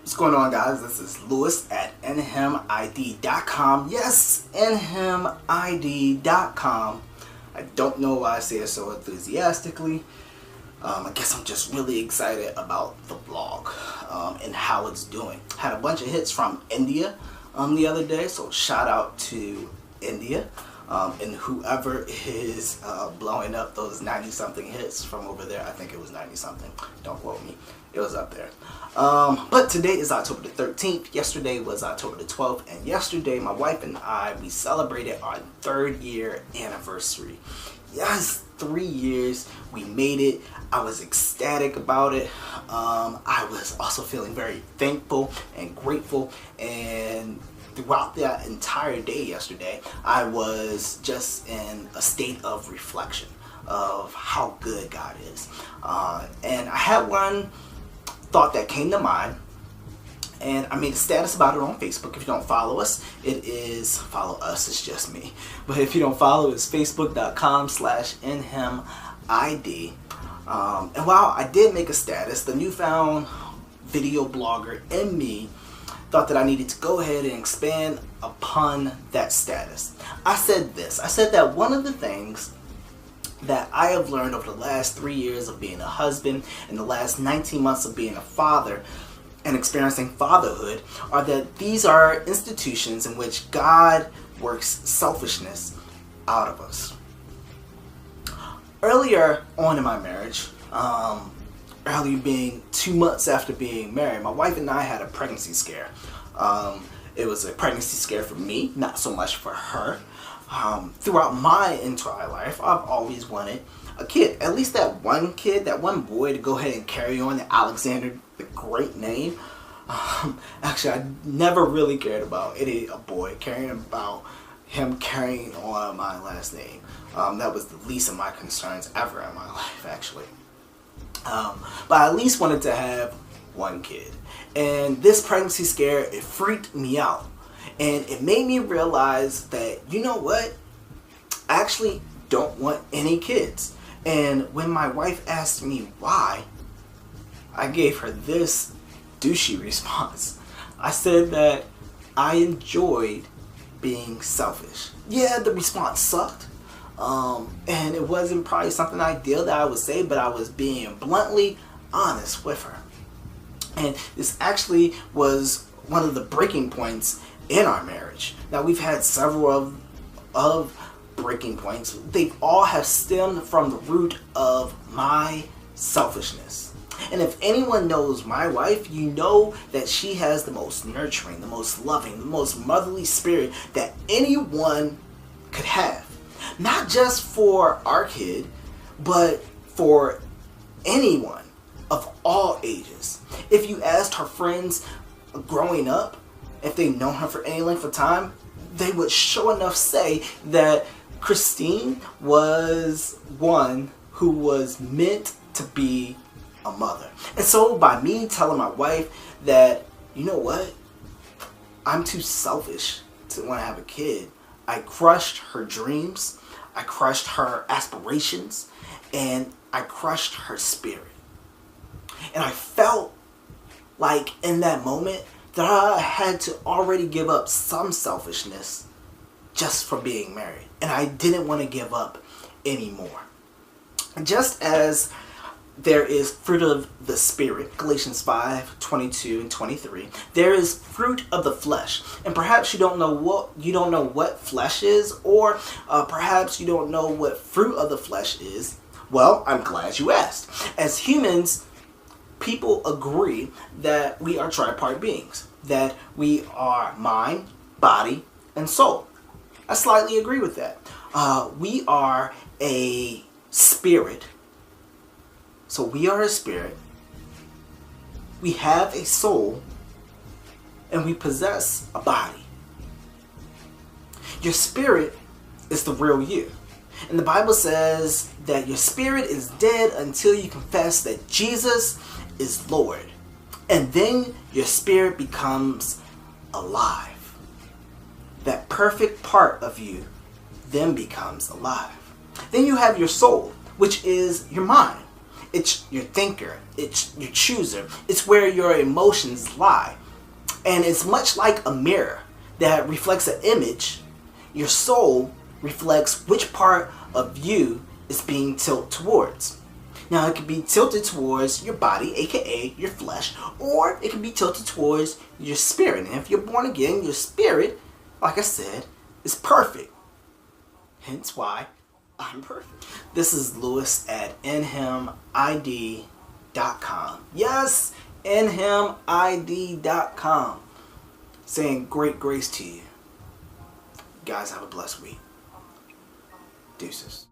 What's going on, guys? This is Lewis at nhimid.com. Yes, nhimid.com. I don't know why I say it so enthusiastically. I guess I'm just really excited about the blog and how it's doing. Had a bunch of hits from India the other day, so shout out to India and whoever is blowing up those 90-something hits from over there. I think it was 90-something. Don't quote me. It was up there. But today is October the 13th. Yesterday was October the 12th. And yesterday, my wife and I, we celebrated our 3rd year anniversary. Yes, 3 years. We made it. I was ecstatic about it. I was also feeling very thankful and grateful. And throughout that entire day yesterday, I was just in a state of reflection of how good God is. And I had one thought that came to mind, and I made a status about it on Facebook. If you don't follow us, it is, follow us, it's just me. But if you don't follow, it's facebook.com/nhimid. And while I did make a status, the newfound video blogger in me thought that I needed to go ahead and expand upon that status. I said this. I said that one of the things that I have learned over the last 3 years of being a husband and the last 19 months of being a father and experiencing fatherhood are that these are institutions in which God works selfishness out of us. Earlier on in my marriage, earlier being 2 months after being married, my wife and I had a pregnancy scare. It was a pregnancy scare for me, not so much for her. Throughout my entire life, I've always wanted a kid. At least that one kid, that one boy to go ahead and carry on the Alexander the Great name. Actually, I never really cared about a boy carrying on my last name. That was the least of my concerns ever in my life, actually. But I at least wanted to have one kid. And this pregnancy scare, it freaked me out. And it made me realize that, you know what? I actually don't want any kids. And when my wife asked me why, I gave her this douchey response. I said that I enjoyed being selfish. Yeah, the response sucked. And it wasn't probably something ideal that I would say, but I was being bluntly honest with her. And this actually was one of the breaking points in our marriage. Now, we've had several of breaking points. They all have stemmed from the root of my selfishness. And if anyone knows my wife, you know that she has the most nurturing, the most loving, the most motherly spirit that anyone could have. Not just for our kid, but for anyone of all ages. If you asked her friends growing up, if they'd known her for any length of time, they would sure enough say that Christine was one who was meant to be a mother. And so by me telling my wife that, you know what, I'm too selfish to want to have a kid, I crushed her dreams, I crushed her aspirations, and I crushed her spirit. And I felt like in that moment that I had to already give up some selfishness just for being married. And I didn't want to give up anymore. Just as there is fruit of the Spirit, Galatians 5:22 and 23, there is fruit of the flesh. And perhaps you don't know what flesh is, or perhaps you don't know what fruit of the flesh is. Well, I'm glad you asked. As humans, people agree that we are tripart beings, that we are mind, body, and soul. I slightly agree with that. We are a spirit. So we are a spirit. We have a soul, and we possess a body. Your spirit is the real you. And the Bible says that your spirit is dead until you confess that Jesus is Lord. And then your spirit becomes alive. That perfect part of you then becomes alive. Then you have your soul, which is your mind. It's your thinker. It's your chooser. It's where your emotions lie. And it's much like a mirror that reflects an image. Your soul reflects which part of you is being tilted towards. Now, it can be tilted towards your body, aka your flesh, or it can be tilted towards your spirit. And if you're born again, your spirit, like I said, is perfect. Hence why I'm perfect. This is Lewis at inhimid.com. Yes, inhimid.com. Saying great grace to you. Guys, have a blessed week. Deuces.